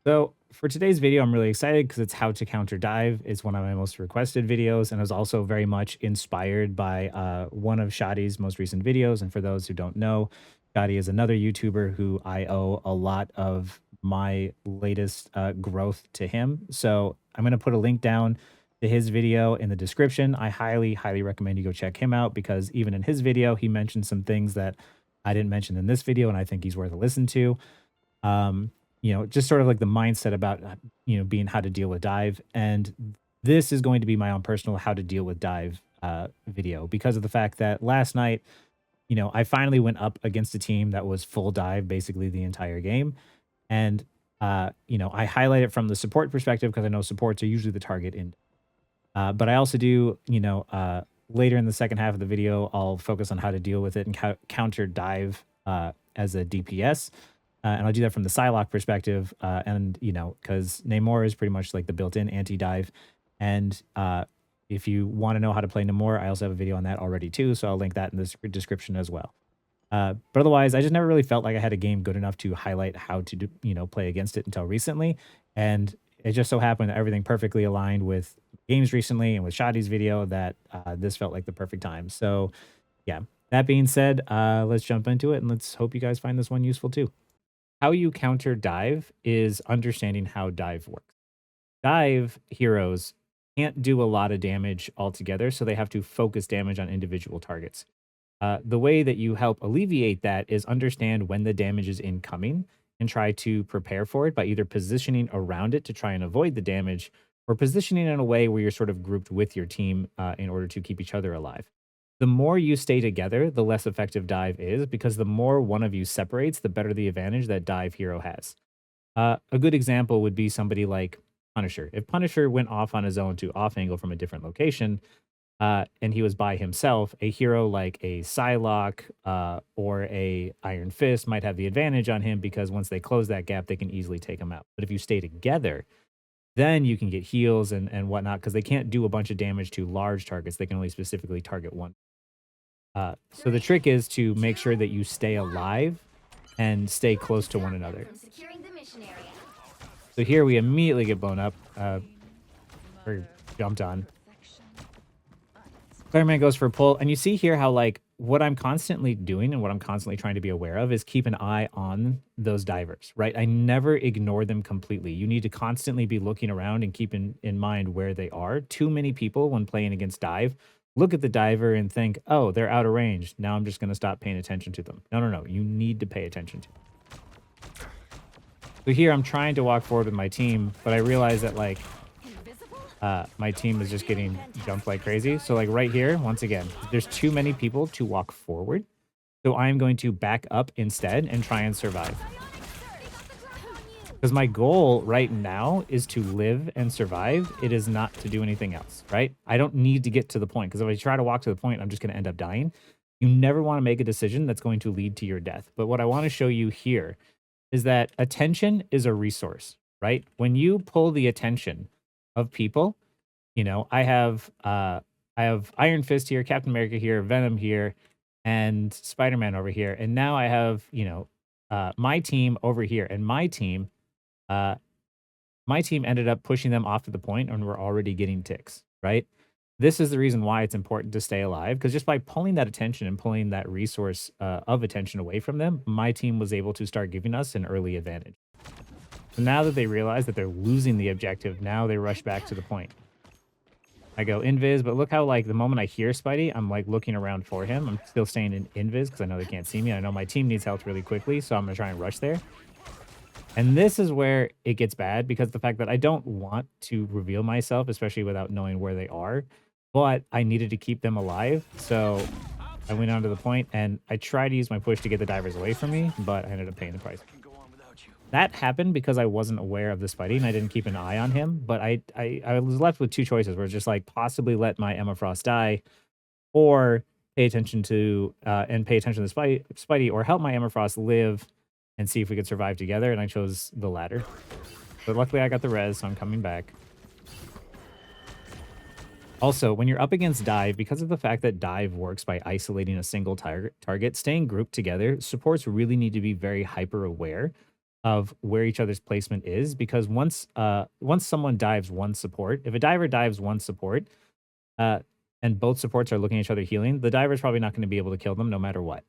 So for today's video, I'm really excited because it's how to counter dive. It's one of my most requested videos, and it was also very much inspired by one of Shotty's most recent videos. And for those who don't know, Shotty is another YouTuber who I owe a lot of my latest growth to him. So I'm going to put a link down to his video in the description. I highly, highly recommend you go check him out because even in his video, he mentioned some things that I didn't mention in this video, and I think he's worth a listen to. Um, just sort of like the mindset about, being how to deal with dive. And this is going to be my own personal how to deal with dive video because of the fact that last night, I finally went up against a team that was full dive basically the entire game. And, I highlight it from the support perspective because I know supports are usually the target in. But I also do, later in the second half of the video, I'll focus on how to deal with it and counter dive as a DPS. And I'll do that from the Psylocke perspective. And, because Namor is pretty much like the built in anti dive. And if you want to know how to play Namor, I also have a video on that already too. So I'll link that in the description as well. But otherwise, I just never really felt like I had a game good enough to highlight how to do, play against it until recently. And it just so happened that everything perfectly aligned with games recently and with Shotty's video that this felt like the perfect time. So yeah, that being said, let's jump into it and let's hope you guys find this one useful too. How you counter dive is understanding how dive works. Dive heroes can't do a lot of damage altogether, so they have to focus damage on individual targets. The way that you help alleviate that is understand when the damage is incoming and try to prepare for it by either positioning around it to try and avoid the damage or positioning in a way where you're sort of grouped with your team in order to keep each other alive. The more you stay together, the less effective dive is because the more one of you separates, the better the advantage that dive hero has. A good example would be somebody like Punisher. If Punisher went off on his own to off angle from a different location, and he was by himself, a hero like a Psylocke or a Iron Fist might have the advantage on him because once they close that gap, they can easily take him out. But if you stay together, then you can get heals and whatnot because they can't do a bunch of damage to large targets. They can only specifically target one. So the trick is to make sure that you stay alive and stay close to one another. So here we immediately get blown up or jumped on. Fireman goes for a pull, and you see here how like what I'm constantly doing and what I'm constantly trying to be aware of is keep an eye on those divers, right? I never ignore them completely. You need to constantly be looking around and keep in mind where they are. Too many people when playing against dive look at the diver and think, oh, they're out of range. Now I'm just going to stop paying attention to them. No, no, no. You need to pay attention to them. So here I'm trying to walk forward with my team, but I realize that like my team is just getting jumped like crazy. So like right here, once again, there's too many people to walk forward. So I'm going to back up instead and try and survive. Because my goal right now is to live and survive. It is not to do anything else, right? I don't need to get to the point because if I try to walk to the point, I'm just going to end up dying. You never want to make a decision that's going to lead to your death. But what I want to show you here is that attention is a resource, right? When you pull the attention of people, I have Iron Fist here, Captain America here, Venom here, and Spider-Man over here. And now I have, my team over here. And my team ended up pushing them off to the point and we're already getting ticks, right? This is the reason why it's important to stay alive, because just by pulling that attention and pulling that resource of attention away from them, my team was able to start giving us an early advantage. So now that they realize that they're losing the objective, now they rush back to the point. I go invis, but look how like the moment I hear Spidey, I'm like looking around for him. I'm still staying in invis because I know they can't see me. I know my team needs health really quickly, so I'm going to try and rush there. And this is where it gets bad because the fact that I don't want to reveal myself, especially without knowing where they are, but I needed to keep them alive. So I went on to the point and I tried to use my push to get the divers away from me, but I ended up paying the price. That happened because I wasn't aware of the Spidey and I didn't keep an eye on him. But I was left with two choices where it's just like possibly let my Emma Frost die or pay attention to the Spidey or help my Emma Frost live and see if we could survive together. And I chose the latter. But luckily I got the res, so I'm coming back. Also, when you're up against dive, because of the fact that dive works by isolating a single target, staying grouped together, supports really need to be very hyper aware of where each other's placement is, because once someone dives one support, if a diver dives one support, uh, and both supports are looking at each other healing, the diver's probably not going to be able to kill them no matter what.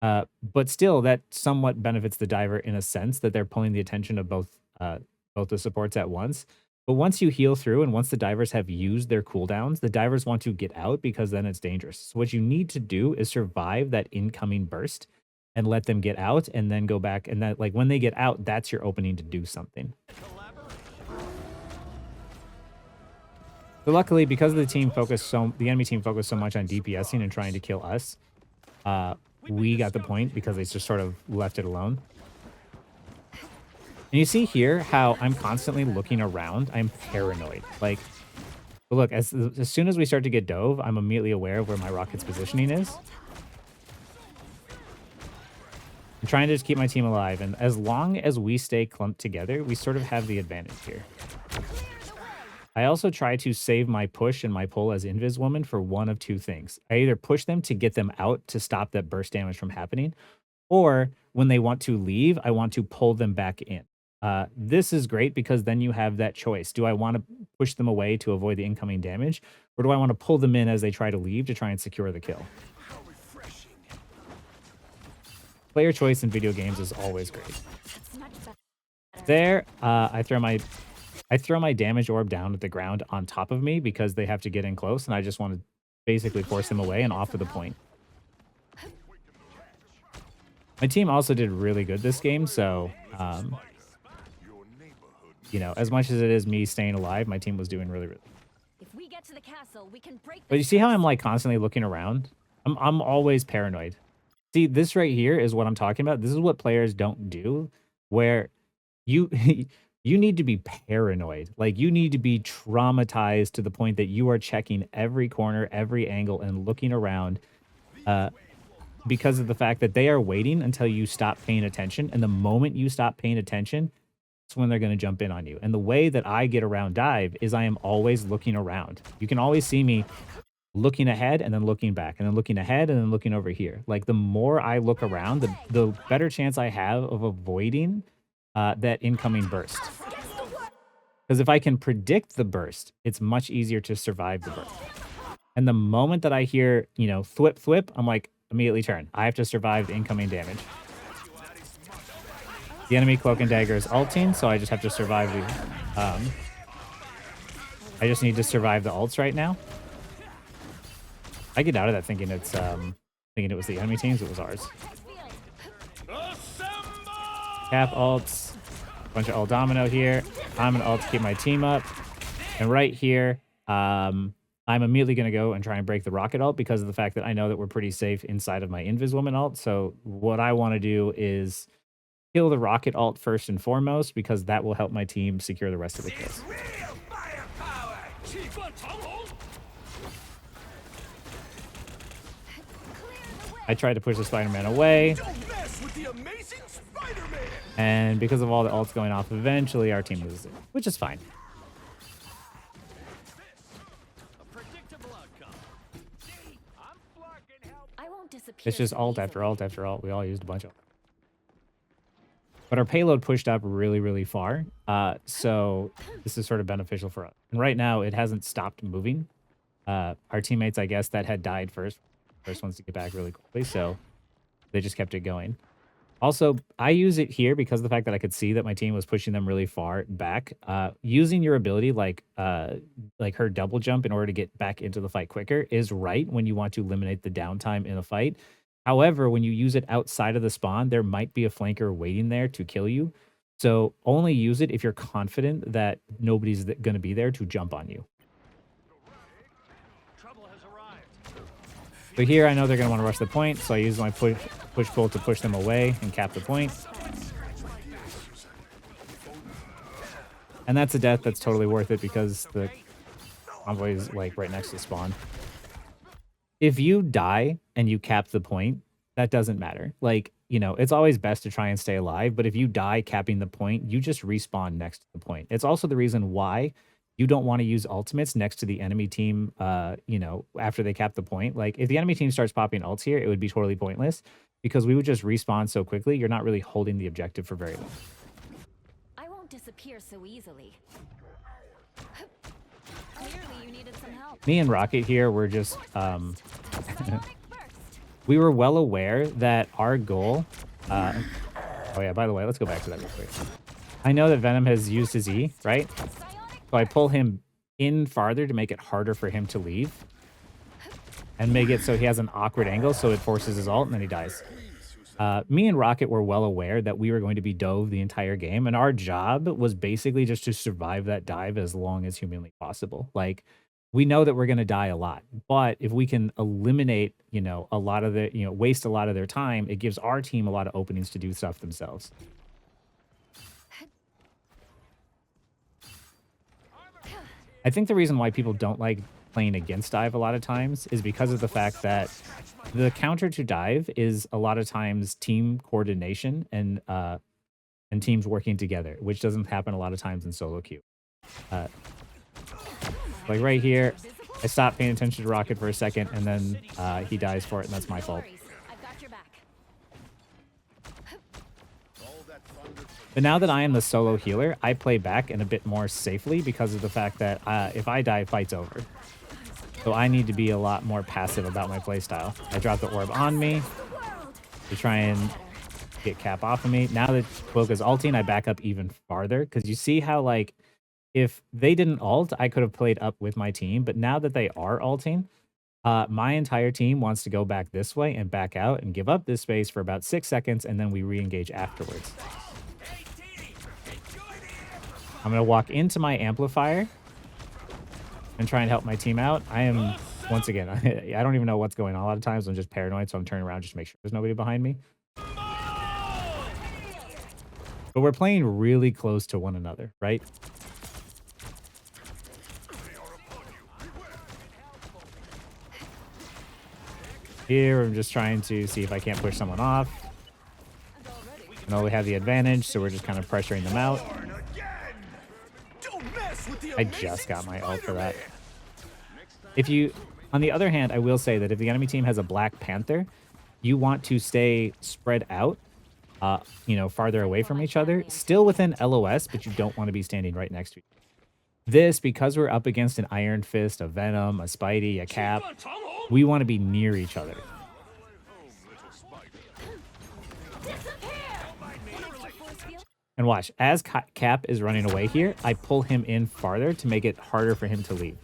But still, that somewhat benefits the diver in a sense that they're pulling the attention of both the supports at once. But once you heal through and once the divers have used their cooldowns, the divers want to get out because then it's dangerous. So what you need to do is survive that incoming burst and let them get out and then go back. And that, like, when they get out, that's your opening to do something. So luckily, because the enemy team focused so much on DPSing and trying to kill us, we got the point because they just sort of left it alone. And you see here how I'm constantly looking around. I'm paranoid. Like, look, as soon as we start to get dove, I'm immediately aware of where my rocket's positioning is. I'm trying to just keep my team alive, and as long as we stay clumped together, we sort of have the advantage here. I also try to save my push and my pull as Invis Woman for one of two things. I either push them to get them out to stop that burst damage from happening, or when they want to leave, I want to pull them back in. This is great because then you have that choice. Do I want to push them away to avoid the incoming damage, or do I want to pull them in as they try to leave to try and secure the kill? Player choice in video games is always great. There, I throw my damage orb down at the ground on top of me because they have to get in close, and I just want to basically force them away and off of the point. My team also did really good this game, so you know, as much as it is me staying alive, my team was doing really, really. If we get to the castle, we can break. But you see how I'm like constantly looking around? I'm always paranoid. See, this right here is what I'm talking about. This is what players don't do, where you you need to be paranoid. Like, you need to be traumatized to the point that you are checking every corner, every angle, and looking around because of the fact that they are waiting until you stop paying attention. And the moment you stop paying attention, that's when they're going to jump in on you. And the way that I get around dive is I am always looking around. You can always see me looking ahead and then looking back and then looking ahead and then looking over here. Like, the more I look around, the better chance I have of avoiding that incoming burst. Because if I can predict the burst, it's much easier to survive the burst. And the moment that I hear, you know, thwip, thwip, I'm like, immediately turn. I have to survive the incoming damage. The enemy Cloak and Dagger is ulting, so I just have to survive the... I just need to survive the ults right now. I get out of that thinking it's thinking it was the enemy team's, it was ours. Cap ults, bunch of ult domino here. I'm an ult to keep my team up. And right here, I'm immediately going to go and try and break the rocket ult because of the fact that I know that we're pretty safe inside of my Invis Woman ult. So what I want to do is kill the rocket ult first and foremost, because that will help my team secure the rest of the kills. I tried to push the Spider-Man away. And because of all the ults going off, eventually our team loses it, which is fine. It's just ult after ult after ult. We all used a bunch of. But our payload pushed up really, really far. So this is sort of beneficial for us. And right now, it hasn't stopped moving. Our teammates, I guess, that had died first ones to get back really quickly. So they just kept it going. Also, I use it here because of the fact that I could see that my team was pushing them really far back. Using your ability like her double jump in order to get back into the fight quicker is right when you want to eliminate the downtime in a fight. However, when you use it outside of the spawn, there might be a flanker waiting there to kill you. So only use it if you're confident that nobody's going to be there to jump on you. So here I know they're going to want to rush the point, so I use my push-pull to push them away and cap the point. And that's a death that's totally worth it because the convoy is like right next to the spawn. If you die and you cap the point, that doesn't matter. Like, you know, it's always best to try and stay alive, but if you die capping the point, you just respawn next to the point. It's also the reason why you don't want to use ultimates next to the enemy team, you know, after they cap the point. Like, if the enemy team starts popping ults here, it would be totally pointless because we would just respawn so quickly, you're not really holding the objective for very long. here so easily. Clearly you needed some help. Me and Rocket here were just Psionic burst. we were well aware that our goal oh yeah, by the way, let's go back to that real quick. I know that Venom has used his E, right? Psionic So I pull him in farther to make it harder for him to leave. And make it so he has an awkward angle, so it forces his ult, and then he dies. Me and Rocket were well aware that we were going to be dove the entire game, and our job was basically just to survive that dive as long as humanly possible. Like, we know that we're going to die a lot, but if we can eliminate, a lot of the, waste a lot of their time, it gives our team a lot of openings to do stuff themselves. I think the reason why people don't like playing against dive a lot of times is because of the fact that the counter to dive is a lot of times team coordination and teams working together, which doesn't happen a lot of times in solo queue. Like right here, I stopped paying attention to Rocket for a second, and then he dies for it, and that's my fault. I've got your back. But now that I am the solo healer, I play back and a bit more safely because of the fact that if I die, fight's over. So I need to be a lot more passive about my playstyle. I drop the orb on me to try and get Cap off of me. Now that Cloaka's ulting, I back up even farther because you see how, like, if they didn't ult, I could have played up with my team. But now that they are ulting, my entire team wants to go back this way and back out and give up this space for about 6 seconds, and then we re-engage afterwards. I'm going to walk into my amplifier and try and help my team out. I am, once again, I don't even know what's going on a lot of times. I'm just paranoid, so I'm turning around just to make sure there's nobody behind me. But we're playing really close to one another, right? Here, I'm just trying to see if I can't push someone off. I know we have the advantage, so we're just kind of pressuring them out. I just got my ult for that. On the other hand, I will say that if the enemy team has a Black Panther, you want to stay spread out, farther away from each other, still within LOS, but you don't want to be standing right next to each other. This, because we're up against an Iron Fist, a Venom, a Spidey, a Cap, we want to be near each other. And watch, as Cap is running away here, I pull him in farther to make it harder for him to leave.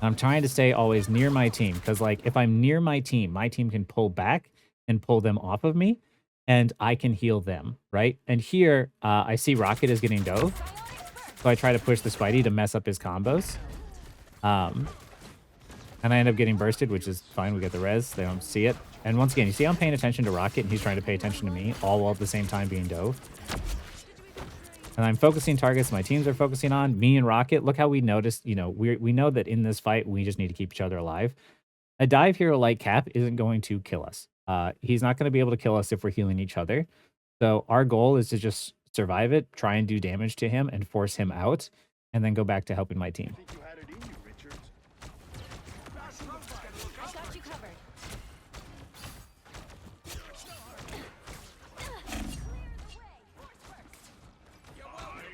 I'm trying to stay always near my team, because, like, if I'm near my team can pull back and pull them off of me, and I can heal them, right? And here, I see Rocket is getting dove, so I try to push the Spidey to mess up his combos. And I end up getting bursted, which is fine. We get the res. They don't see it. And once again, you see I'm paying attention to Rocket, and he's trying to pay attention to me, all while at the same time being dove. And I'm focusing targets my teams are focusing on. Me and Rocket, look how we noticed, we know that in this fight, we just need to keep each other alive. A dive hero like Cap isn't going to kill us. He's not going to be able to kill us if we're healing each other. So our goal is to just survive it, try and do damage to him and force him out, and then go back to helping my team.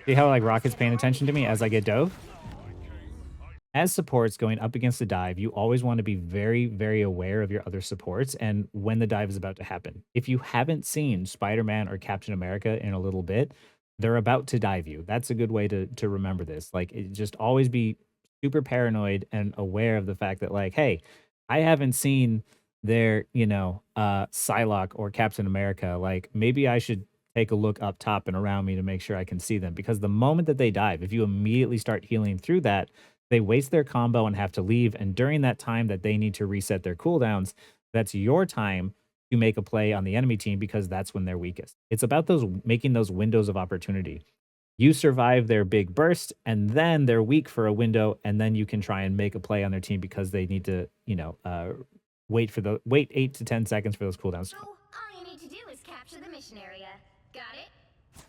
See how, like, Rocket's paying attention to me as I get dove? As supports going up against the dive, you always want to be very, very aware of your other supports and when the dive is about to happen. If you haven't seen Spider-Man or Captain America in a little bit, they're about to dive you. That's a good way to remember this. Like, just always be super paranoid and aware of the fact that, like, hey, I haven't seen their, Psylocke or Captain America. Like, maybe I should take a look up top and around me to make sure I can see them. Because the moment that they dive, if you immediately start healing through that, they waste their combo and have to leave. And during that time that they need to reset their cooldowns, that's your time to make a play on the enemy team, because that's when they're weakest. It's about making those windows of opportunity. You survive their big burst, and then they're weak for a window, and then you can try and make a play on their team because they need to, wait 8 to 10 seconds for those cooldowns. So all you need to do is capture the mission area. Got it?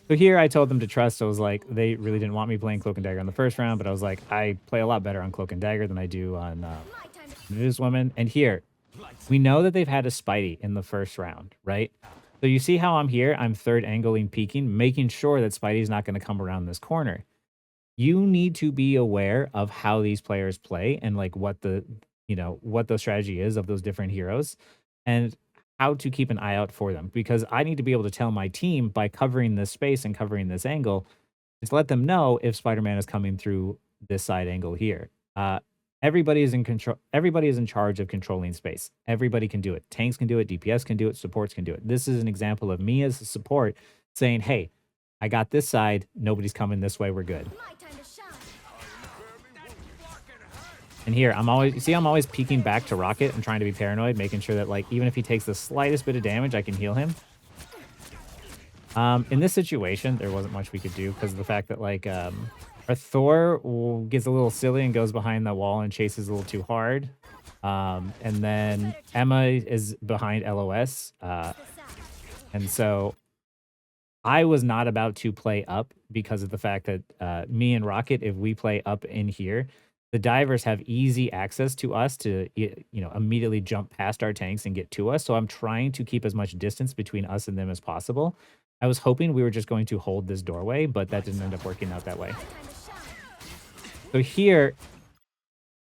So here I told them to trust. I was like, they really didn't want me playing Cloak and Dagger in the first round, but I was like, I play a lot better on Cloak and Dagger than I do on Newswoman. And here, We know that they've had a Spidey in the first round, right? So you see how I'm here? I'm third angling peeking, making sure that Spidey's not going to come around this corner. You need to be aware of how these players play and like what the what the strategy is of those different heroes and how to keep an eye out for them, because I need to be able to tell my team by covering this space and covering this angle is let them know if Spider-Man is coming through this side angle here. Everybody is in control. Everybody is in charge of controlling space. Everybody can do it. Tanks can do it. DPS can do it. Supports can do it. This is an example of me as a support saying, "Hey, I got this side. Nobody's coming this way. We're good." My time to shine. And here, I'm always peeking back to Rocket and trying to be paranoid, making sure that like even if he takes the slightest bit of damage, I can heal him. In this situation, there wasn't much we could do because of the fact that like our gets a little silly and goes behind the wall and chases a little too hard. And then Emma is behind LOS. And so I was not about to play up because of the fact that me and Rocket, if we play up in here, the divers have easy access to us to immediately jump past our tanks and get to us. So I'm trying to keep as much distance between us and them as possible. I was hoping we were just going to hold this doorway, but that didn't end up working out that way. So here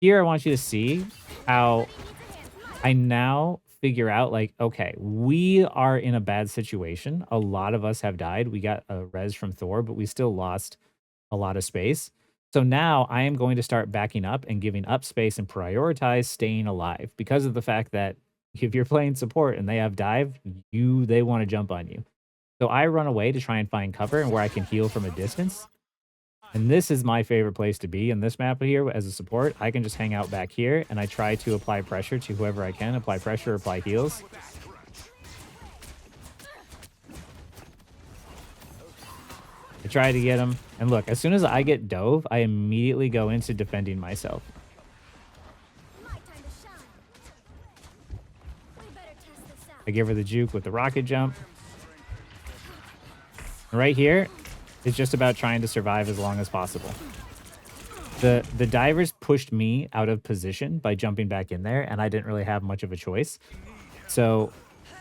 I want you to see how I now figure out like, okay, we are in a bad situation. A lot of us have died. We got a res from Thor, but we still lost a lot of space. So now I am going to start backing up and giving up space and prioritize staying alive because of the fact that if you're playing support and they have dive, they want to jump on you. So I run away to try and find cover and where I can heal from a distance. And this is my favorite place to be in this map here as a support. I can just hang out back here and I try to apply pressure to whoever I can, apply pressure, apply heals. I try to get him. And look, as soon as I get dove, I immediately go into defending myself. My time to shine. We better test this out. I give her the juke with the rocket jump. And right here, it's just about trying to survive as long as possible. The divers pushed me out of position by jumping back in there, and I didn't really have much of a choice. So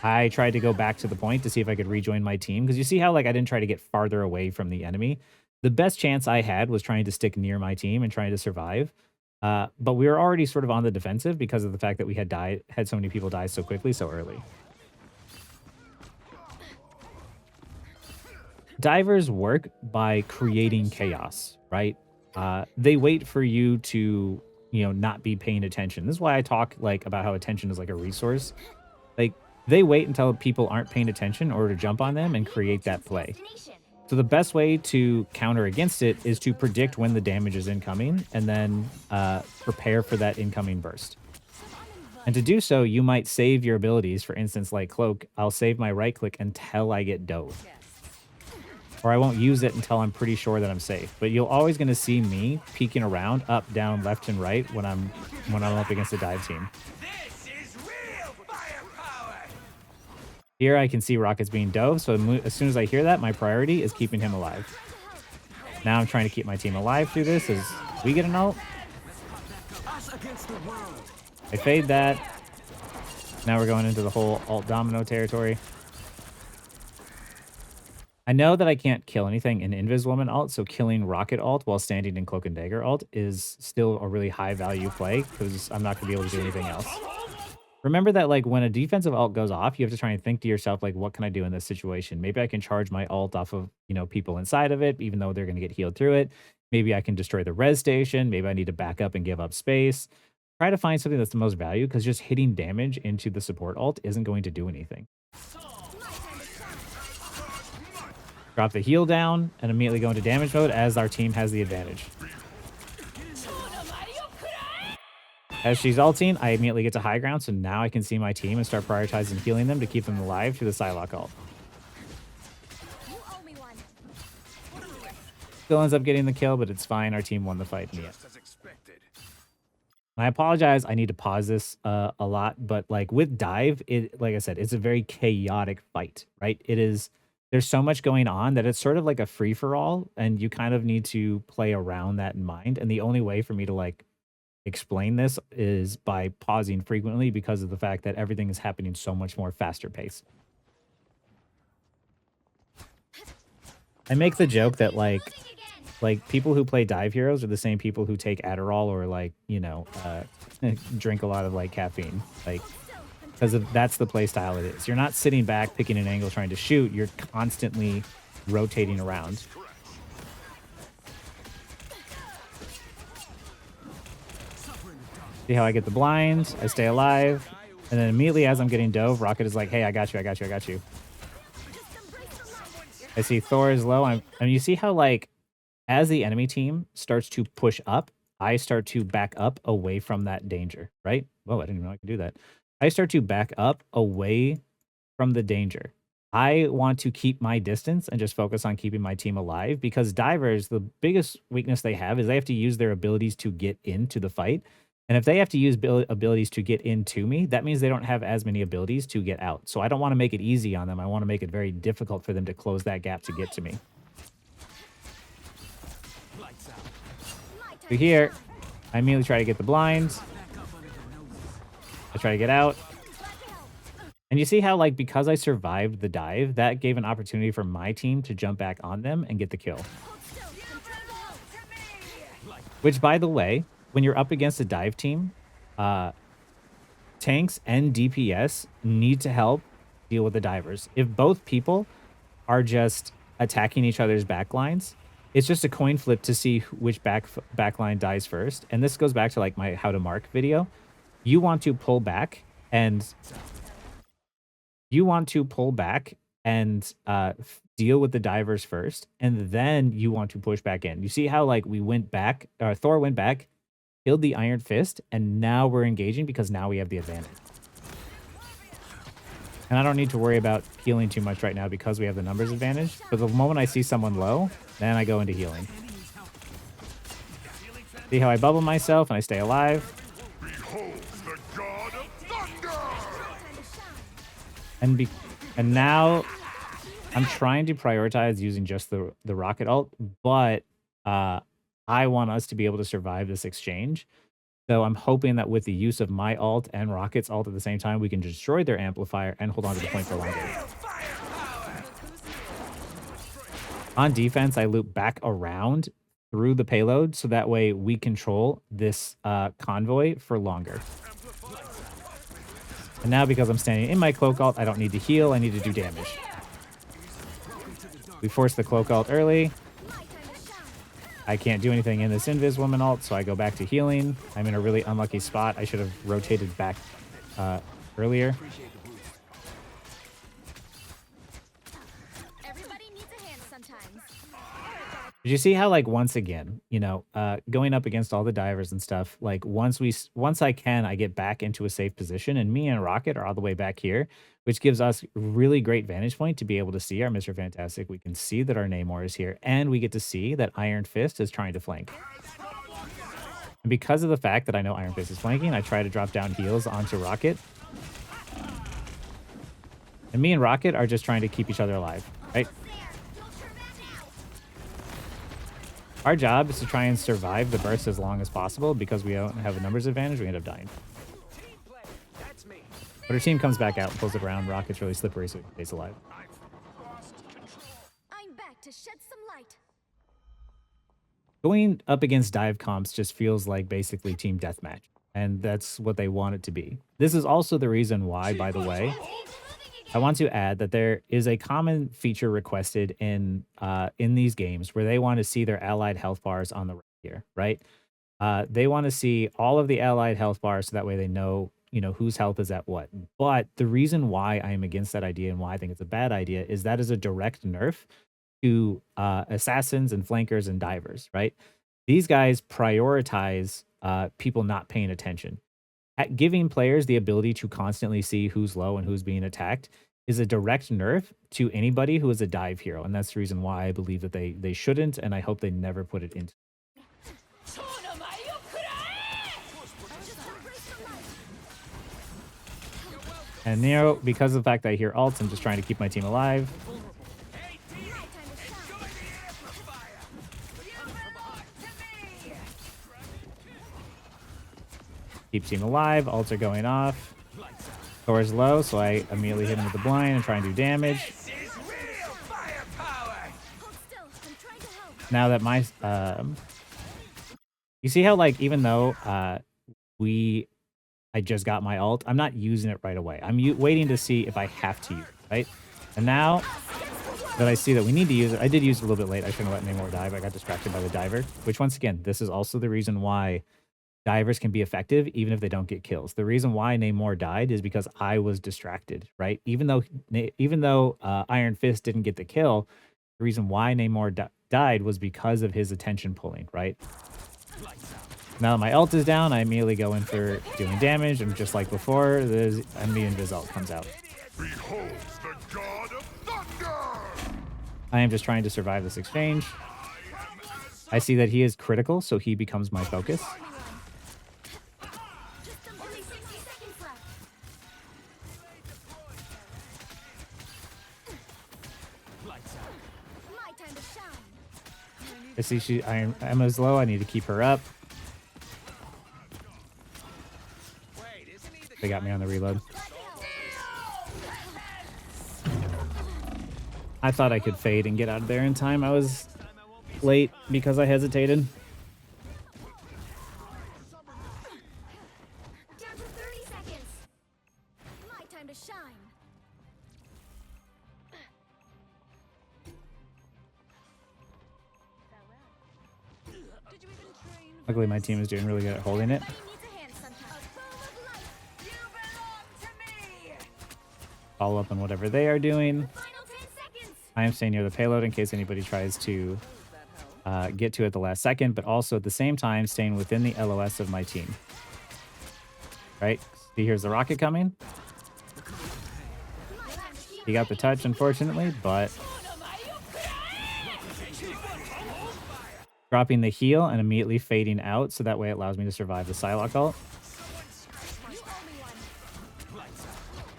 I tried to go back to the point to see if I could rejoin my team, because you see how like I didn't try to get farther away from the enemy. The best chance I had was trying to stick near my team and trying to survive. But we were already sort of on the defensive because of the fact that we had so many people die so quickly, so early. Divers work by creating chaos, right? They wait for you to, not be paying attention. This is why I talk like about how attention is like a resource. Like they wait until people aren't paying attention in order to jump on them and create that play. So the best way to counter against it is to predict when the damage is incoming and then prepare for that incoming burst. And to do so, you might save your abilities. For instance, like Cloak, I'll save my right click until I get dove. Or I won't use it until I'm pretty sure that I'm safe. But you're always going to see me peeking around up, down, left, and right when I'm up against the dive team. Here I can see Rocket's being dove, so as soon as I hear that, my priority is keeping him alive. Now I'm trying to keep my team alive through this as we get an ult. I fade that. Now we're going into the whole ult domino territory. I know that I can't kill anything in Invis Woman ult, so killing Rocket ult while standing in Cloak and Dagger ult is still a really high value play because I'm not going to be able to do anything else. Remember that like when a defensive ult goes off, you have to try and think to yourself, like, what can I do in this situation? Maybe I can charge my ult off of, people inside of it, even though they're going to get healed through it. Maybe I can destroy the res station. Maybe I need to back up and give up space. Try to find something that's the most value because just hitting damage into the support ult isn't going to do anything. Drop the heal down and immediately go into damage mode as our team has the advantage. As she's ulting, I immediately get to high ground, so now I can see my team and start prioritizing healing them to keep them alive through the Psylocke ult. Still ends up getting the kill, but it's fine. Our team won the fight in the end. And I apologize, I need to pause this a lot, but like with dive, like I said, it's a very chaotic fight, right? There's so much going on that it's sort of like a free-for-all, and you kind of need to play around that in mind. And the only way for me to like explain this is by pausing frequently because of the fact that everything is happening so much more faster pace. I make the joke that like people who play dive heroes are the same people who take Adderall or like, you know, drink a lot of like caffeine. Like because that's the play style it is. You're not sitting back picking an angle trying to shoot, you're constantly rotating around. See how I get the blind, I stay alive, and then immediately as I'm getting dove, Rocket is like, hey, I got you, I got you, I got you. I see Thor is low. And you see how like as the enemy team starts to push up, I start to back up away from that danger, right? Whoa, I didn't even know I could do that. I start to back up away from the danger. I want to keep my distance and just focus on keeping my team alive because divers, the biggest weakness they have is they have to use their abilities to get into the fight. And if they have to use abilities to get into me, that means they don't have as many abilities to get out. So I don't want to make it easy on them. I want to make it very difficult for them to close that gap to get to me. So here, I immediately try to get the blinds. I try to get out. And you see how, like, because I survived the dive, that gave an opportunity for my team to jump back on them and get the kill. Which, by the way, when you're up against a dive team, tanks and DPS need to help deal with the divers. If both people are just attacking each other's backlines, it's just a coin flip to see which backline dies first. And this goes back to like my how to mark video. You want to pull back and deal with the divers first, and then you want to push back in. You see how like we went back, Thor went back, killed the Iron Fist, and now we're engaging because now we have the advantage. And I don't need to worry about healing too much right now because we have the numbers advantage. But the moment I see someone low, then I go into healing. See how I bubble myself and I stay alive. And now I'm trying to prioritize using just the rocket ult, but I want us to be able to survive this exchange. So I'm hoping that with the use of my ult and Rocket's ult at the same time, we can destroy their amplifier and hold on to the point for longer. On defense, I loop back around through the payload so that way we control this convoy for longer. And now because I'm standing in my cloak ult, I don't need to heal, I need to do damage. We force the cloak ult early. I can't do anything in this invis woman ult, so I go back to healing. I'm in a really unlucky spot. I should have rotated back earlier. Everybody needs a hand sometimes. Did you see how, like, once again, you know, going up against all the divers and stuff, like, once I get back into a safe position, and me and Rocket are all the way back here, which gives us really great vantage point to be able to see our Mr. Fantastic. We can see that our Namor is here, and we get to see that Iron Fist is trying to flank. And because of the fact that I know Iron Fist is flanking, I try to drop down heals onto Rocket. And me and Rocket are just trying to keep each other alive, right? Our job is to try and survive the burst as long as possible. Because we don't have a numbers advantage, we end up dying. But our team comes back out and pulls it around. Rocket's really slippery, so he stays alive. I'm back to shed some light. Going up against dive comps just feels like basically team deathmatch. And that's what they want it to be. This is also the reason why, by the way, I want to add that there is a common feature requested in these games where they want to see their allied health bars on the right here, right? They want to see all of the allied health bars so that way they know, you know, whose health is at what. But the reason why I am against that idea and why I think it's a bad idea is that is a direct nerf to assassins and flankers and divers, right? These guys prioritize people not paying attention. Giving players the ability to constantly see who's low and who's being attacked is a direct nerf to anybody who is a dive hero. And that's the reason why I believe that they shouldn't, and I hope they never put it into. And Nero, because of the fact that I hear ults, I'm just trying to keep my team alive. Keeps him alive. Ults are going off. Thor's low, so I immediately hit him with the blind and try and do damage. Now that my you see how, like, even though I just got my ult, I'm not using it right away. I'm waiting to see if I have to use it, right? And now that I see that we need to use it, I did use it a little bit late. I shouldn't have let Namor dive. I got distracted by the diver, which, once again, this is also the reason why divers can be effective even if they don't get kills. The reason why Namor died is because I was distracted, right? Even though Iron Fist didn't get the kill, the reason why Namor died was because of his attention pulling, right? Now that my ult is down, I immediately go in for doing damage, and just like before, the enemy invis ult comes out. Behold the god of thunder! I am just trying to survive this exchange. I see that he is critical, so he becomes my focus. I see Emma's low. I need to keep her up. They got me on the reload. I thought I could fade and get out of there in time. I was late because I hesitated. Down to 30 seconds. My time to shine. Luckily, my team is doing really good at holding it. Follow up on whatever they are doing. I am staying near the payload in case anybody tries to get to it at the last second, but also at the same time staying within the LOS of my team. Right? See, here's the rocket coming. He got the touch, unfortunately, but dropping the heal and immediately fading out, so that way it allows me to survive the Psylocke ult.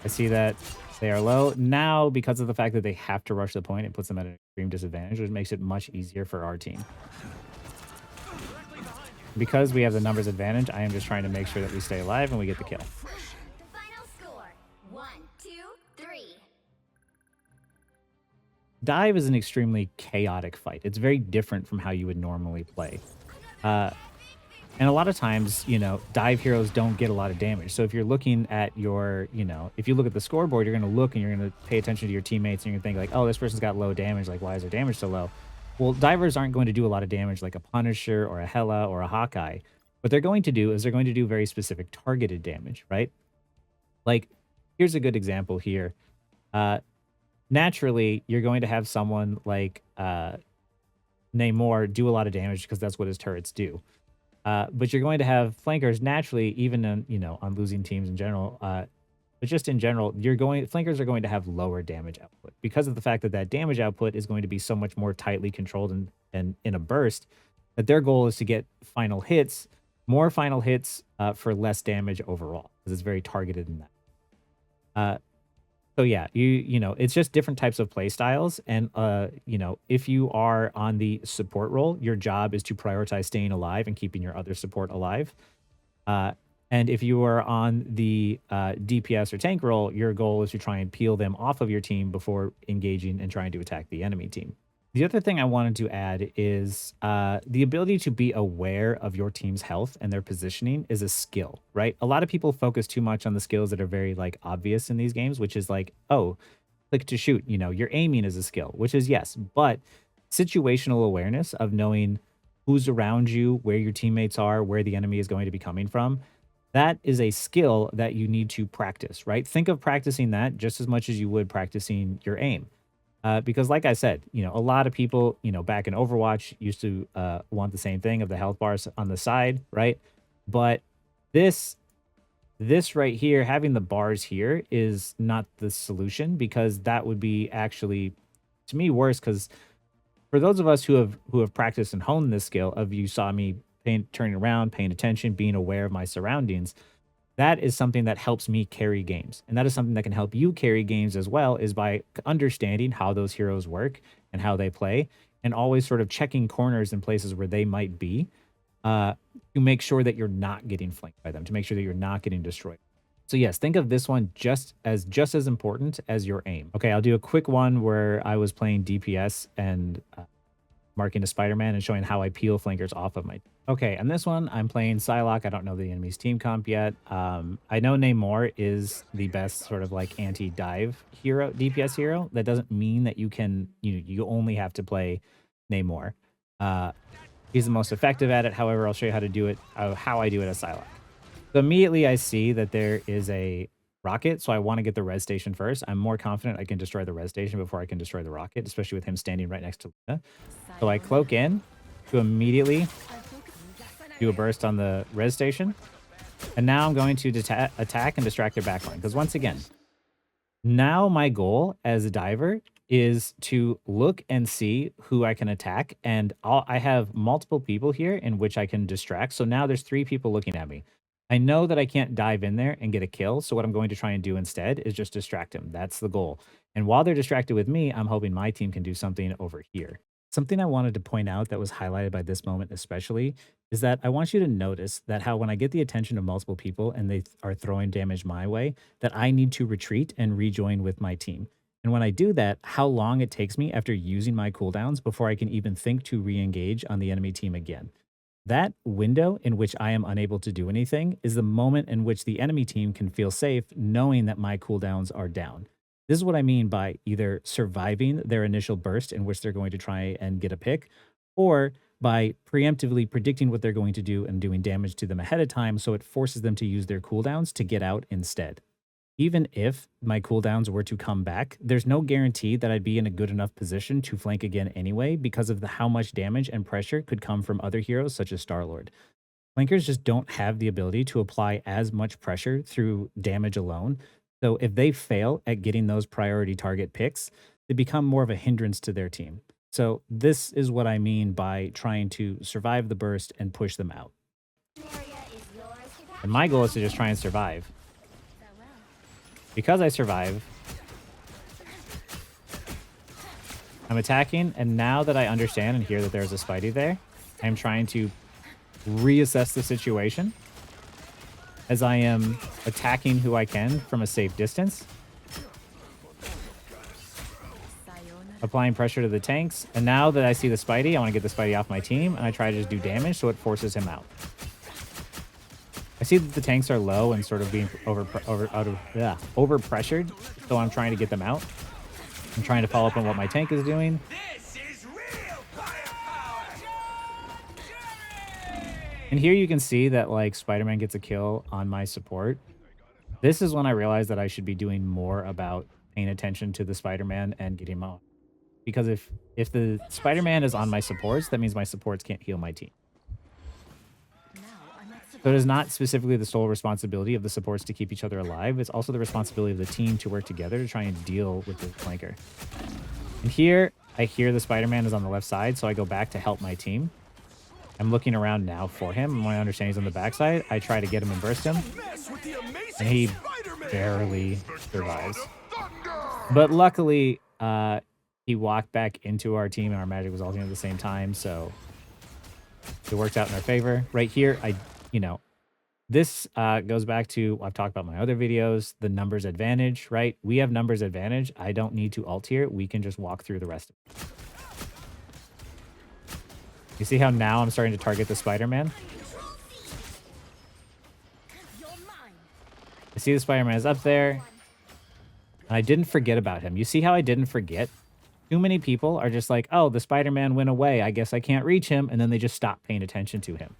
I see that they are low. Now, because of the fact that they have to rush the point, it puts them at an extreme disadvantage, which makes it much easier for our team. Because we have the numbers advantage, I am just trying to make sure that we stay alive and we get the kill. The final score, 1, 2, 3. Dive is an extremely chaotic fight. It's very different from how you would normally play. And a lot of times, you know, dive heroes don't get a lot of damage. So if you're looking at your, you know, if you look at the scoreboard, you're going to look and you're going to pay attention to your teammates and you're going to think like, oh, this person's got low damage. Like, why is their damage so low? Well, divers aren't going to do a lot of damage like a Punisher or a Hela or a Hawkeye. What they're going to do is they're going to do very specific targeted damage, right? Like, here's a good example here. Naturally, you're going to have someone like Namor do a lot of damage because that's what his turrets do. But you're going to have flankers naturally, even in, you know, on losing teams in general. But just in general, flankers are going to have lower damage output because of the fact that that damage output is going to be so much more tightly controlled and in a burst, that their goal is to get final hits, more final hits for less damage overall, because it's very targeted in that. So yeah, you know, it's just different types of play styles. And, you know, if you are on the support role, your job is to prioritize staying alive and keeping your other support alive. And if you are on the DPS or tank role, your goal is to try and peel them off of your team before engaging and trying to attack the enemy team. The other thing I wanted to add is the ability to be aware of your team's health and their positioning is a skill, right? A lot of people focus too much on the skills that are very like obvious in these games, which is like, oh, click to shoot. You know, your aiming is a skill, which is yes, but situational awareness of knowing who's around you, where your teammates are, where the enemy is going to be coming from, that is a skill that you need to practice, right? Think of practicing that just as much as you would practicing your aim. Because like I said, you know, a lot of people, you know, back in Overwatch used to want the same thing of the health bars on the side, right? But this right here, having the bars here is not the solution, because that would be actually, to me, worse. Because for those of us who have practiced and honed this skill of, you saw me turning around, paying attention, being aware of my surroundings, that is something that helps me carry games. And that is something that can help you carry games as well, is by understanding how those heroes work and how they play, and always sort of checking corners in places where they might be. to make sure that you're not getting flanked by them, to make sure that you're not getting destroyed. So yes, think of this one just as important as your aim. Okay, I'll do a quick one where I was playing DPS and marking to Spider-Man and showing how I peel flankers off of my. Okay, and this one I'm playing Psylocke. I don't know the enemy's team comp yet. I know Namor is the best sort of like anti-dive hero, DPS hero. That doesn't mean that you only have to play Namor. He's the most effective at it. However, I'll show you how to do it, how I do it as Psylocke. So immediately I see that there is a rocket, so I want to get the res station first. I'm more confident I can destroy the res station before I can destroy the rocket, especially with him standing right next to Luna. So I cloak in to immediately do a burst on the res station. And now I'm going to attack and distract their backline. Because once again, now my goal as a diver is to look and see who I can attack. And I have multiple people here in which I can distract. So now there's 3 people looking at me. I know that I can't dive in there and get a kill. So what I'm going to try and do instead is just distract them. That's the goal. And while they're distracted with me, I'm hoping my team can do something over here. Something I wanted to point out that was highlighted by this moment especially is that I want you to notice that how when I get the attention of multiple people and they are throwing damage my way, that I need to retreat and rejoin with my team. And when I do that, how long it takes me after using my cooldowns before I can even think to re-engage on the enemy team again. That window in which I am unable to do anything is the moment in which the enemy team can feel safe knowing that my cooldowns are down. This is what I mean by either surviving their initial burst in which they're going to try and get a pick, or by preemptively predicting what they're going to do and doing damage to them ahead of time so it forces them to use their cooldowns to get out instead. Even if my cooldowns were to come back, there's no guarantee that I'd be in a good enough position to flank again anyway because of how much damage and pressure could come from other heroes such as Star-Lord. Flankers just don't have the ability to apply as much pressure through damage alone. So if they fail at getting those priority target picks, they become more of a hindrance to their team. So this is what I mean by trying to survive the burst and push them out. And my goal is to just try and survive. Because I survive, I'm attacking, and now that I understand and hear that there's a Spidey there, I'm trying to reassess the situation as I am attacking who I can from a safe distance, applying pressure to the tanks, and now that I see the Spidey, I want to get the Spidey off my team, and I try to just do damage so it forces him out. I see that the tanks are low and sort of being over pressured, so I'm trying to get them out. I'm trying to follow up on what my tank is doing. And here you can see that like Spider-Man gets a kill on my support. This is when I realized that I should be doing more about paying attention to the Spider-Man and getting him out. Because if the Spider-Man is on my supports, that means my supports can't heal my team. So it is not specifically the sole responsibility of the supports to keep each other alive. It's also the responsibility of the team to work together to try and deal with the flanker. And here, I hear the Spider-Man is on the left side, so I go back to help my team. I'm looking around now for him. And when I understand he's on the backside, I try to get him and burst him. And he barely survives. But luckily, he walked back into our team and our magic was all at the same time, so it worked out in our favor. Right here, this goes back to, I've talked about my other videos, the numbers advantage, right? We have numbers advantage. I don't need to ult here. We can just walk through the rest of it. You see how now I'm starting to target the Spider-Man? I see the Spider-Man is up there. And I didn't forget about him. You see how I didn't forget? Too many people are just like, oh, the Spider-Man went away. I guess I can't reach him. And then they just stop paying attention to him.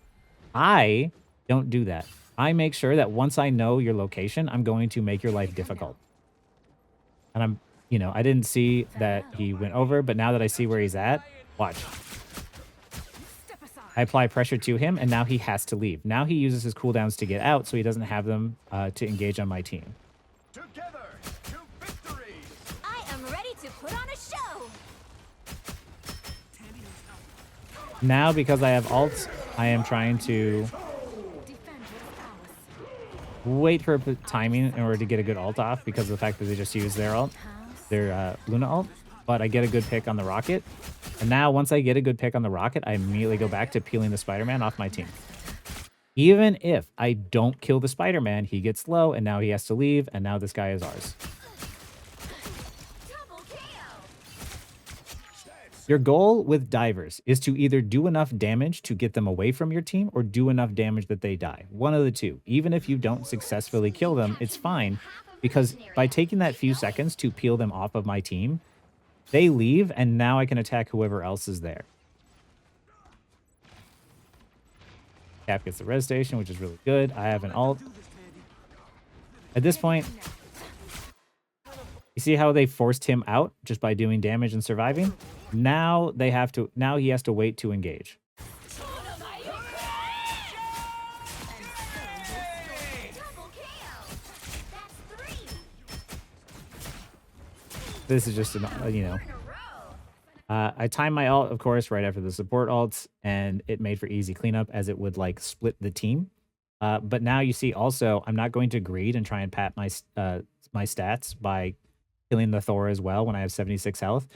I don't do that. I make sure that once I know your location, I'm going to make your life difficult. And I didn't see that he went over, but now that I see where he's at, watch. I apply pressure to him, and now he has to leave. Now he uses his cooldowns to get out, so he doesn't have them to engage on my team. Together to victory. I am ready to put on a show. Now, because I have ults, I am trying to wait for timing in order to get a good ult off because of the fact that they just used their ult, their Luna ult. but I get a good pick on the rocket. And now once I get a good pick on the rocket, I immediately go back to peeling the Spider-Man off my team. Even if I don't kill the Spider-Man, he gets low, and now he has to leave, and now this guy is ours. Double KO. Your goal with divers is to either do enough damage to get them away from your team or do enough damage that they die. One of the two. Even if you don't successfully kill them, it's fine, because by taking that few seconds to peel them off of my team, they leave, and now I can attack whoever else is there. Cap gets the res station, which is really good. I have an ult. At this point, you see how they forced him out just by doing damage and surviving? Now they have to. Now he has to wait to engage. Double KO. That's 3. This is just, you know, In a row. I timed my ult, of course, right after the support ults, and it made for easy cleanup as it would like split the team. But now you see also, I'm not going to greed and try and pat my my stats by killing the Thor as well when I have 76 health.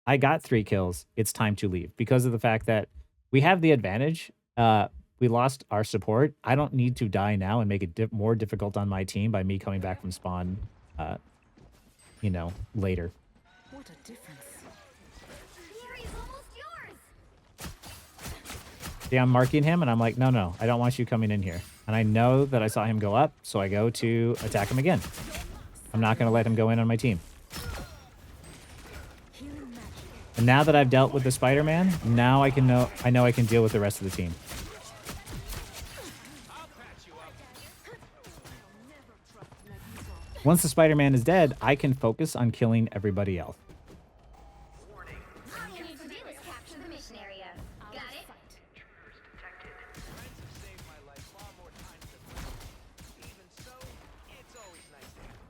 I got 3 kills. It's time to leave because of the fact that we have the advantage. We lost our support. I don't need to die now and make it more difficult on my team by me coming back from spawn, you know, later. What a difference. Fury's almost yours. See, I'm marking him, and I'm like, no, I don't want you coming in here. And I know that I saw him go up, so I go to attack him again. I'm not going to let him go in on my team. Healing magic. And now that I've dealt with the Spider-Man, now I know I can deal with the rest of the team. Once the Spider-Man is dead, I can focus on killing everybody else. All you need to do is capture the mission area. Got it?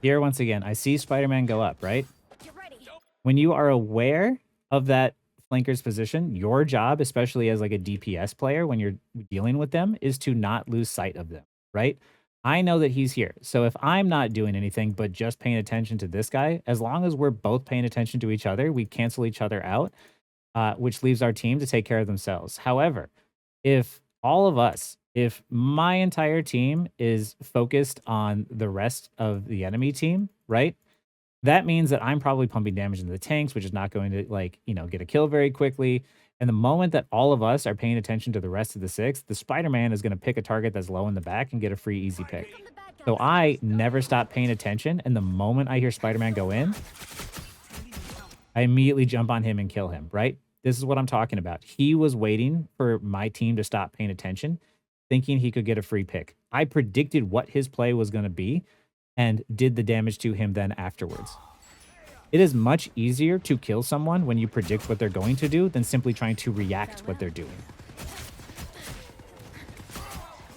Here, once again, I see Spider-Man go up, right? Get ready. When you are aware of that flanker's position, your job, especially as like a DPS player, when you're dealing with them, is to not lose sight of them, right? I know that he's here. So if I'm not doing anything but just paying attention to this guy, as long as we're both paying attention to each other, we cancel each other out, which leaves our team to take care of themselves. However, if my entire team is focused on the rest of the enemy team, right? That means that I'm probably pumping damage into the tanks, which is not going to, like, you know, get a kill very quickly. And the moment that all of us are paying attention to the rest of the 6, the Spider-Man is going to pick a target that's low in the back and get a free easy pick. So I never stop paying attention. And the moment I hear Spider-Man go in, I immediately jump on him and kill him, right? This is what I'm talking about. He was waiting for my team to stop paying attention, thinking he could get a free pick. I predicted what his play was going to be and did the damage to him then afterwards. It is much easier to kill someone when you predict what they're going to do than simply trying to react to what they're doing.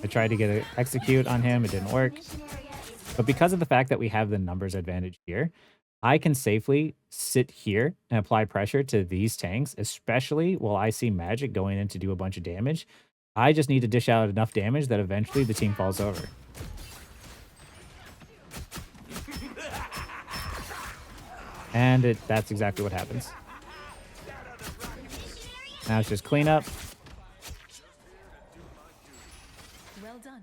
I tried to get an execute on him. It didn't work. But because of the fact that we have the numbers advantage here, I can safely sit here and apply pressure to these tanks, especially while I see Magic going in to do a bunch of damage. I just need to dish out enough damage that eventually the team falls over. And that's exactly what happens. Now it's just cleanup. Well done.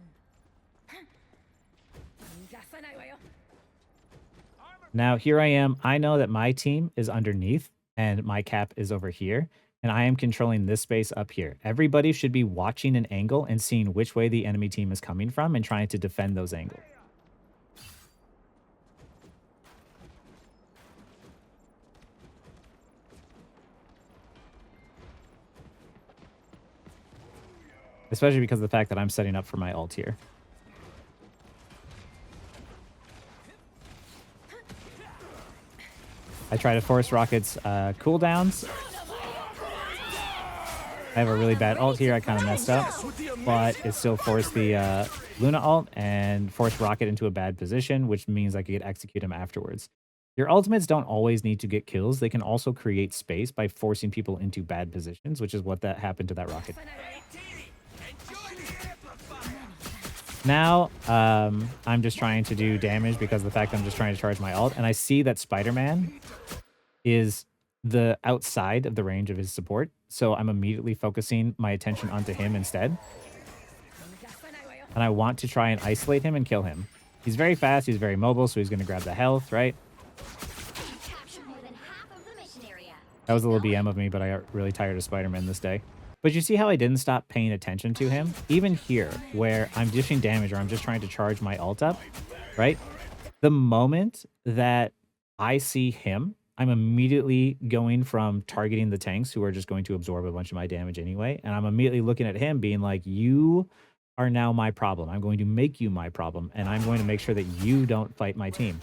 Now here I am. I know that my team is underneath and my cap is over here. And I am controlling this space up here. Everybody should be watching an angle and seeing which way the enemy team is coming from and trying to defend those angles. Especially because of the fact that I'm setting up for my ult here. I try to force Rocket's cooldowns. I have a really bad ult here. I kind of messed up, but it still forced the Luna ult and forced Rocket into a bad position, which means I could execute him afterwards. Your ultimates don't always need to get kills. They can also create space by forcing people into bad positions, which is what that happened to that Rocket. Now, I'm just trying to do damage because of the fact that I'm just trying to charge my ult. And I see that Spider-Man is the outside of the range of his support. So I'm immediately focusing my attention onto him instead. And I want to try and isolate him and kill him. He's very fast, he's very mobile, so he's going to grab the health, right? Captured more than half of the mission area. That was a little BM of me, but I got really tired of Spider-Man this day. But you see how I didn't stop paying attention to him? Even here, where I'm dishing damage or I'm just trying to charge my ult up, right? The moment that I see him, I'm immediately going from targeting the tanks who are just going to absorb a bunch of my damage anyway. And I'm immediately looking at him being like, you are now my problem. I'm going to make you my problem. And I'm going to make sure that you don't fight my team.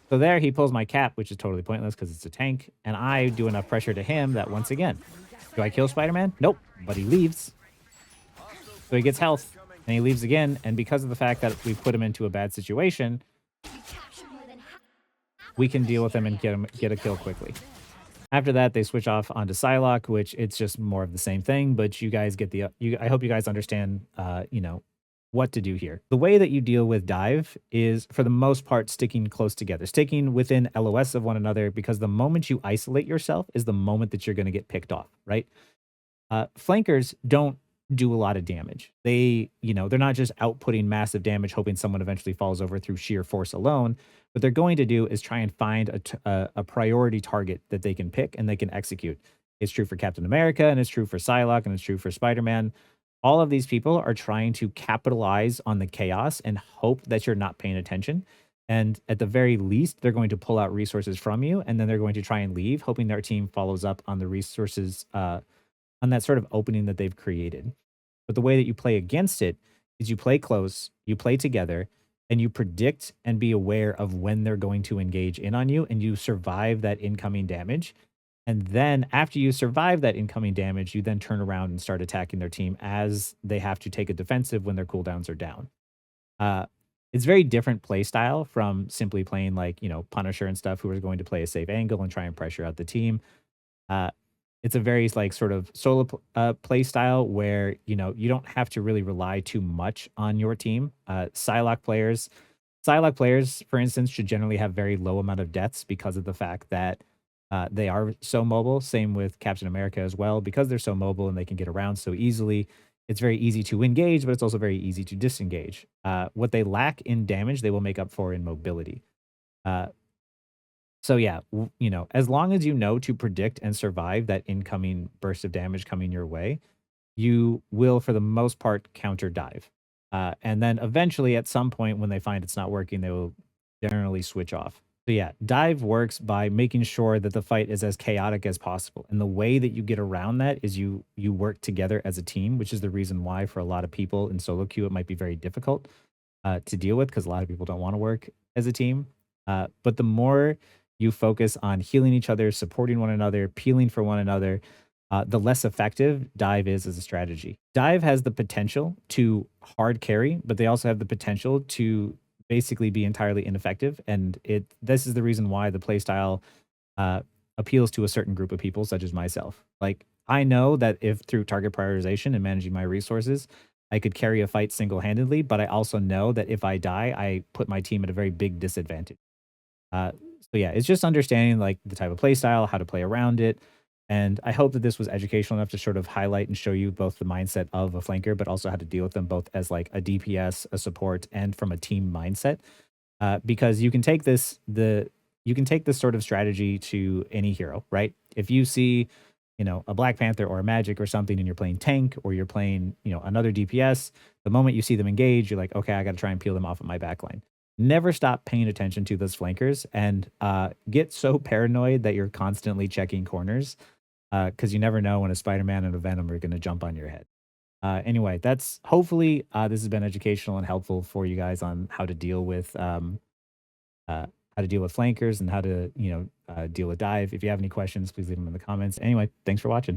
So there he pulls my cap, which is totally pointless because it's a tank. And I do enough pressure to him that once again, do I kill Spider-Man? Nope. But he leaves. So he gets health and he leaves again. And because of the fact that we put him into a bad situation, Captured more than half. we can deal with him and get a kill quickly. After that, they switch off onto Psylocke, which it's just more of the same thing. But you guys get the I hope you guys understand, what to do here. The way that you deal with dive is, for the most part, sticking close together, sticking within LOS of one another, because the moment you isolate yourself is the moment that you're going to get picked off, right? Flankers don't do a lot of damage. They're not just outputting massive damage, hoping someone eventually falls over through sheer force alone. What they're going to do is try and find a priority target that they can pick and they can execute. It's true for Captain America, and it's true for Psylocke, and it's true for Spider-Man. All of these people are trying to capitalize on the chaos and hope that you're not paying attention. And at the very least, they're going to pull out resources from you, and then they're going to try and leave, hoping their team follows up on the resources, on that sort of opening that they've created. But the way that you play against it is you play close, you play together, and you predict and be aware of when they're going to engage in on you, and you survive that incoming damage. And then after you survive that incoming damage, you then turn around and start attacking their team as they have to take a defensive when their cooldowns are down. It's very different play style from simply playing like, Punisher and stuff, who are going to play a safe angle and try and pressure out the team. It's a very like sort of solo play style where, you don't have to really rely too much on your team. Psylocke players, for instance, should generally have very low amount of deaths because of the fact that they are so mobile. Same with Captain America as well. Because they're so mobile and they can get around so easily, it's very easy to engage, but it's also very easy to disengage. What they lack in damage, they will make up for in mobility. So yeah, as long as you know to predict and survive that incoming burst of damage coming your way, you will, for the most part, counter dive. And then eventually, at some point, when they find it's not working, they will generally switch off. So yeah, dive works by making sure that the fight is as chaotic as possible. And the way that you get around that is you work together as a team, which is the reason why for a lot of people in solo queue, it might be very difficult to deal with, because a lot of people don't want to work as a team. But the more you focus on healing each other, supporting one another, peeling for one another, the less effective dive is as a strategy. Dive has the potential to hard carry, but they also have the potential to basically be entirely ineffective. And this is the reason why the playstyle appeals to a certain group of people, such as myself. Like, I know that if through target prioritization and managing my resources, I could carry a fight single-handedly, but I also know that if I die, I put my team at a very big disadvantage. So yeah, it's just understanding like the type of play style, how to play around it. And I hope that this was educational enough to sort of highlight and show you both the mindset of a flanker, but also how to deal with them both as like a DPS, a support, and from a team mindset. Because you can take this sort of strategy to any hero, right? If you see, a Black Panther or a Magic or something, and you're playing tank or you're playing, another DPS, the moment you see them engage, you're like, okay, I got to try and peel them off of my backline. Never stop paying attention to those flankers, and get so paranoid that you're constantly checking corners, because you never know when a Spider-Man and a Venom are going to jump on your head. Anyway, that's hopefully this has been educational and helpful for you guys on how to deal with flankers and how to deal with dive. If you have any questions, please leave them in the comments. Anyway, thanks for watching.